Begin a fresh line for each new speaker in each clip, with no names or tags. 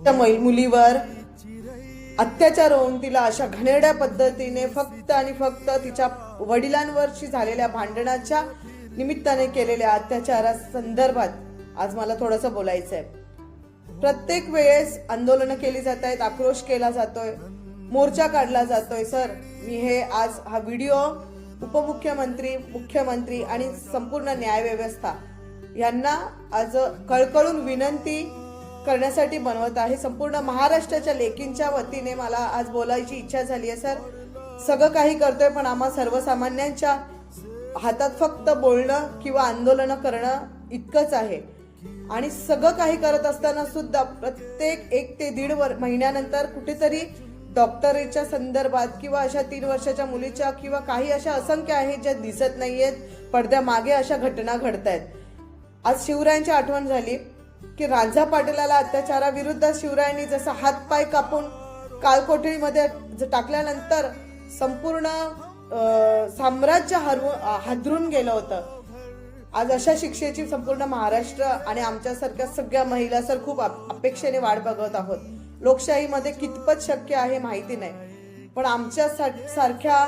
मुलीवर अत्याचार होऊन तिला अशा घाणेरड्या पद्धतीने फक्त आणि फक्त तिच्या वडिलांवरची झालेल्या भांडणाच्या निमित्ताने केलेल्या अत्याचारासंदर्भात आज मला थोडंसं बोलायचं आहे. प्रत्येक वेळेस आंदोलनं केली जात आहेत, आक्रोश केला जातोय, मोर्चा काढला जातोय. सर, मी हे आज हा व्हिडिओ उपमुख्यमंत्री, मुख्यमंत्री आणि संपूर्ण न्यायव्यवस्था यांना आज कळकळून विनंती करण्यासाठी बनवत आहे. संपूर्ण महाराष्ट्राच्या लेकींच्या वतीने मला आज बोलायची इच्छा झाली आहे. सर, सगळं काही करतोय पण आम्हा सर्वसामान्यांच्या हातात फक्त बोलणं किंवा आंदोलनं करणं इतकंच आहे. आणि सगळं काही करत असताना सुद्धा प्रत्येक 1 ते 1.5 महिन्यानंतर कुठेतरी डॉक्टरीच्या संदर्भात किंवा अशा 3 वर्षाच्या मुलीच्या किंवा काही अशा असंख्य आहेत ज्या दिसत नाहीयेत, पडद्यामागे अशा घटना घडतायत. आज शिवरायांची आठवण झाली की राजा पाटलाला अत्याचाराविरुद्ध शिवरायांनी जसं हातपाय कापून काळकोठडीमध्ये टाकल्यानंतर संपूर्ण साम्राज्य हादरून गेलं होतं. आज अशा शिक्षेची संपूर्ण महाराष्ट्र आणि आमच्यासारख्या सगळ्या महिला सर खूप अपेक्षेने वाट बघत आहोत. लोकशाहीमध्ये कितपत शक्य आहे माहिती नाही, पण आमच्या सारख्या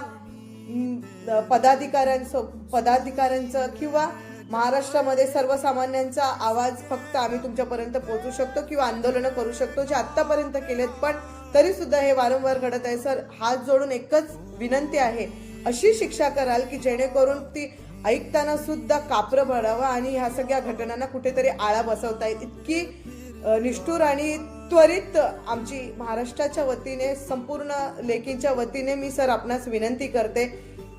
पदाधिकाऱ्यांचं किंवा महाराष्ट्रामध्ये सर्वसामान्यांचा आवाज फक्त आम्ही तुमच्यापर्यंत पोहोचू शकतो किंवा आंदोलनं करू शकतो जे आतापर्यंत केलेत. पण तरी सुद्धा हे वारंवार घडत आहे. सर, हात जोडून एकच विनंती आहे, अशी शिक्षा कराल की जेणेकरून ती ऐकताना सुद्धा कापरं भरावं आणि ह्या सगळ्या घटनांना कुठेतरी आळा बसवता येईल. इतकी निष्ठुर आणि त्वरित आमची महाराष्ट्राच्या वतीने, संपूर्ण लेकींच्या वतीने मी सर आपणास विनंती करते.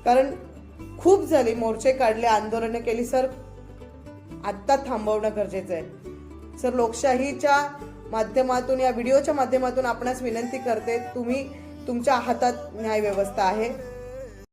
कारण खूप झाली, मोर्चे काढले, आंदोलनं केली. सर, आत्ता थांबवणं गरजेचं आहे. सर, लोकशाहीच्या माध्यमातून, या व्हिडिओच्या माध्यमातून आपणास विनंती करते, तुमच्या हातात न्याय व्यवस्था आहे.